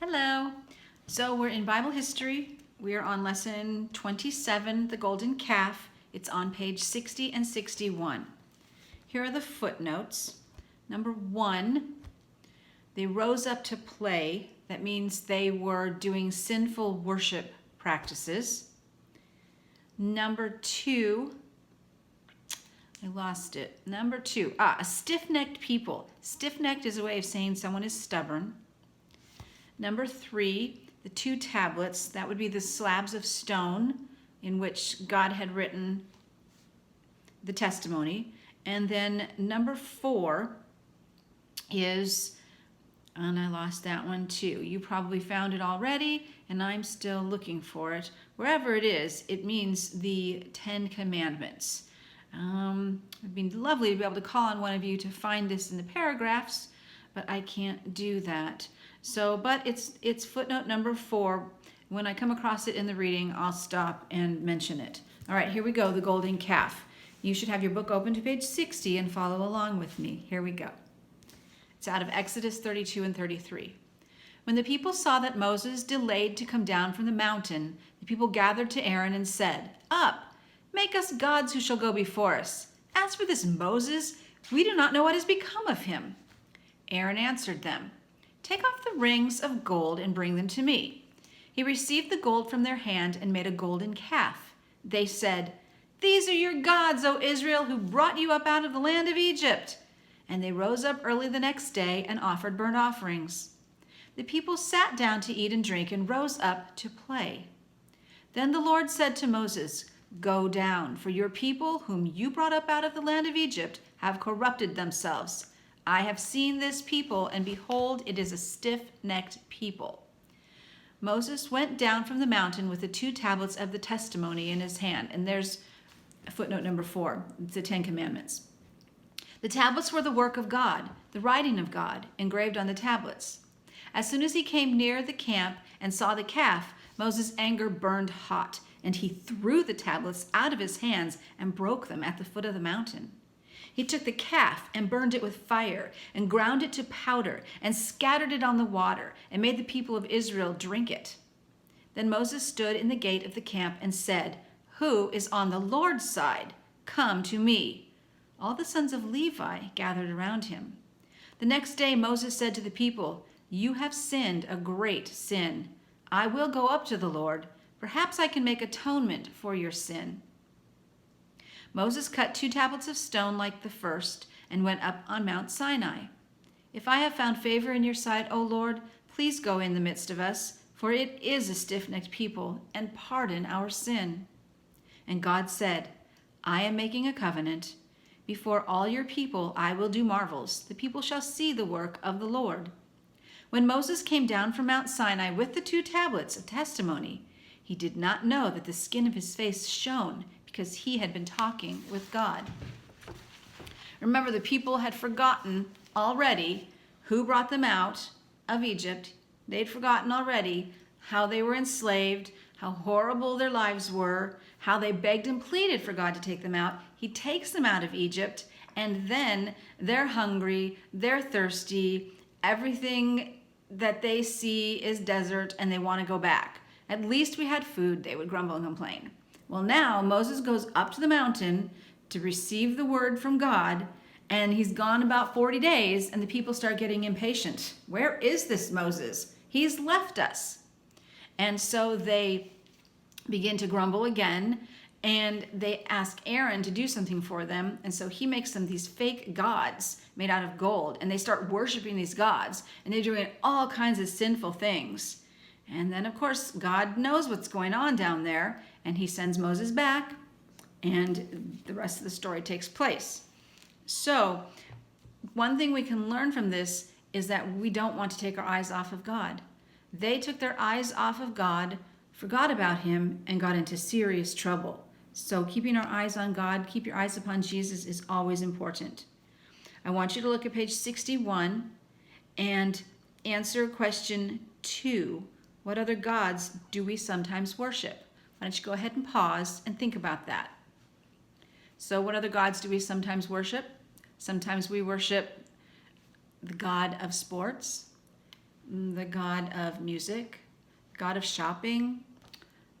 Hello. So we're in Bible history. We are on lesson 27, the golden calf. It's on page 60 and 61. Here are the footnotes. Number 1, they rose up to play. That means they were doing sinful worship practices. Number 2, I lost it. Number 2, a stiff-necked people. Stiff-necked is a way of saying someone is stubborn. Number 3, the 2 tablets, that would be the slabs of stone in which God had written the testimony. And then number 4 is, and I lost that one too. You probably found it already, and I'm still looking for it. Wherever it is, it means the 10 Commandments. It'd be lovely to be able to call on one of you to find this in the paragraphs, but I can't do that. But it's footnote number 4. When I come across it in the reading, I'll stop and mention it. All right, here we go, the golden calf. You should have your book open to page 60 and follow along with me. Here we go. It's out of Exodus 32 and 33. When the people saw that Moses delayed to come down from the mountain, the people gathered to Aaron and said, "Up, make us gods who shall go before us. As for this Moses, we do not know what has become of him." Aaron answered them, "Take off the rings of gold and bring them to me." He received the gold from their hand and made a golden calf. They said, "These are your gods, O Israel, who brought you up out of the land of Egypt." And they rose up early the next day and offered burnt offerings. The people sat down to eat and drink and rose up to play. Then the Lord said to Moses, "Go down, for your people, whom you brought up out of the land of Egypt, have corrupted themselves. I have seen this people, and behold, it is a stiff-necked people." Moses went down from the mountain with the 2 tablets of the testimony in his hand. And there's footnote number 4, the 10 Commandments. The tablets were the work of God, the writing of God, engraved on the tablets. As soon as he came near the camp and saw the calf, Moses' anger burned hot, and he threw the tablets out of his hands and broke them at the foot of the mountain. He took the calf and burned it with fire and ground it to powder and scattered it on the water and made the people of Israel drink it. Then Moses stood in the gate of the camp and said, "Who is on the Lord's side? Come to me." All the sons of Levi gathered around him. The next day Moses said to the people, "You have sinned a great sin. I will go up to the Lord. Perhaps I can make atonement for your sin." Moses cut 2 tablets of stone like the first and went up on Mount Sinai. "If I have found favor in your sight, O Lord, please go in the midst of us, for it is a stiff-necked people, and pardon our sin." And God said, "I am making a covenant. Before all your people I will do marvels. The people shall see the work of the Lord." When Moses came down from Mount Sinai with the 2 tablets of testimony, he did not know that the skin of his face shone, because he had been talking with God. Remember, the people had forgotten already who brought them out of Egypt. They'd forgotten already how they were enslaved, how horrible their lives were, how they begged and pleaded for God to take them out. He takes them out of Egypt, and then they're hungry, they're thirsty, everything that they see is desert, and they want to go back. "At least we had food," they would grumble and complain. Well, now Moses goes up to the mountain to receive the word from God, and he's gone about 40 days, and the people start getting impatient. Where is this Moses? He's left us. And so they begin to grumble again, and they ask Aaron to do something for them. And so he makes them these fake gods made out of gold, and they start worshiping these gods, and they're doing all kinds of sinful things. And then, of course, God knows what's going on down there, and he sends Moses back, and the rest of the story takes place. So, one thing we can learn from this is that we don't want to take our eyes off of God. They took their eyes off of God, forgot about him, and got into serious trouble. So, keeping our eyes on God, keep your eyes upon Jesus, is always important. I want you to look at page 61 and answer question 2. What other gods do we sometimes worship? Why don't you go ahead and pause and think about that. So what other gods do we sometimes worship? Sometimes we worship the god of sports. the God of music, the God of shopping,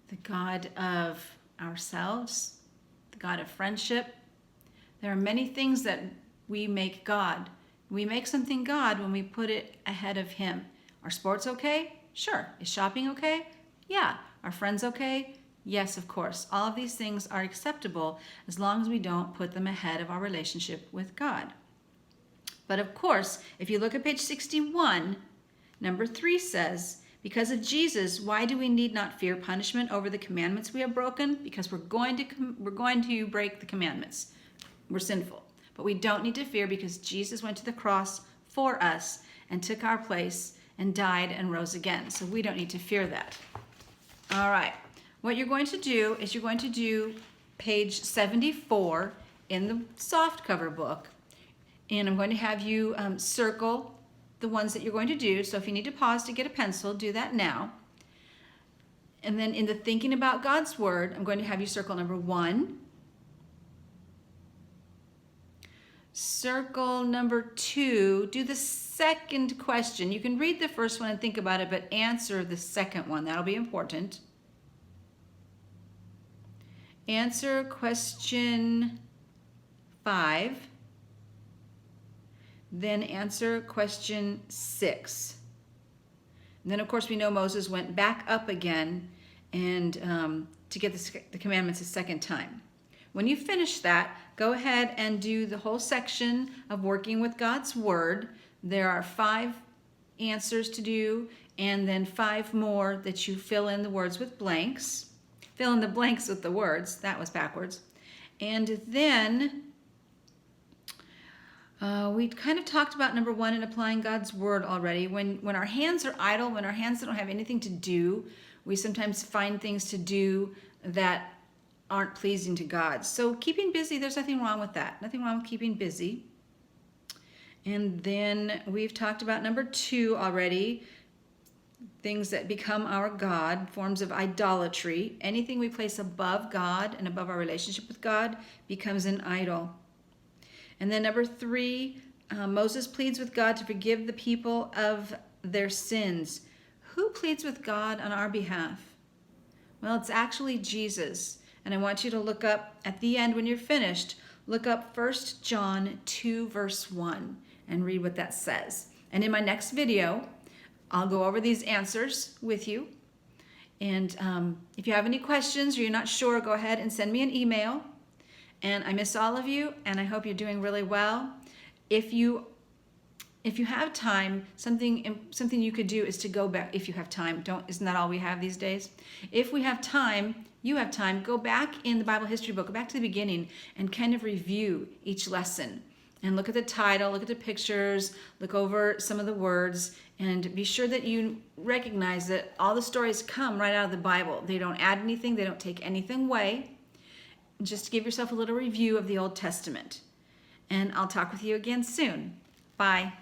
the God of ourselves, the God of friendship. There are many things that we make God. We make something God when we put it ahead of Him. Are sports okay? Sure. Is shopping okay? Yeah. Are friends okay? Yes, of course. All of these things are acceptable as long as we don't put them ahead of our relationship with God. But of course, if you look at page 61, number 3 says, because of Jesus, why do we need not fear punishment over the commandments we have broken? Because we're going to break the commandments. We're sinful. But we don't need to fear because Jesus went to the cross for us and took our place and died and rose again. So we don't need to fear that. All right. What you're going to do is you're going to do page 74 in the softcover book. And I'm going to have you circle the ones that you're going to do. So if you need to pause to get a pencil, do that now. And then in the thinking about God's word, I'm going to have you circle number 1. Circle number 2, do the second question. You can read the first one and think about it, but answer the second one. That'll be important. Answer question 5. Then answer question 6. And then, of course, we know Moses went back up again and to get the commandments a second time. When you finish that, go ahead and do the whole section of working with God's Word. There are 5 answers to do, and then 5 more that you fill in the words with blanks. Fill in the blanks with the words. That was backwards. And then we kind of talked about number 1 in applying God's Word already. When our hands are idle, when our hands don't have anything to do, we sometimes find things to do that aren't pleasing to God. So keeping busy, there's nothing wrong with that. Nothing wrong with keeping busy. And then we've talked about number 2 already. Things that become our God, forms of idolatry. Anything we place above God and above our relationship with God becomes an idol. And then number 3, Moses pleads with God to forgive the people of their sins. Who pleads with God on our behalf? Well, it's actually Jesus. And I want you to look up at the end when you're finished, look up 1 John 2 verse 1 and read what that says. And in my next video, I'll go over these answers with you. And if you have any questions or you're not sure, go ahead and send me an email. And I miss all of you, and I hope you're doing really well. If you have time, something you could do is to go back. If you have time, isn't that all we have these days? If we have time, you have time, go back in the Bible history book, go back to the beginning and kind of review each lesson and look at the title, look at the pictures, look over some of the words, and be sure that you recognize that all the stories come right out of the Bible. They don't add anything, they don't take anything away. Just give yourself a little review of the Old Testament. And I'll talk with you again soon. Bye.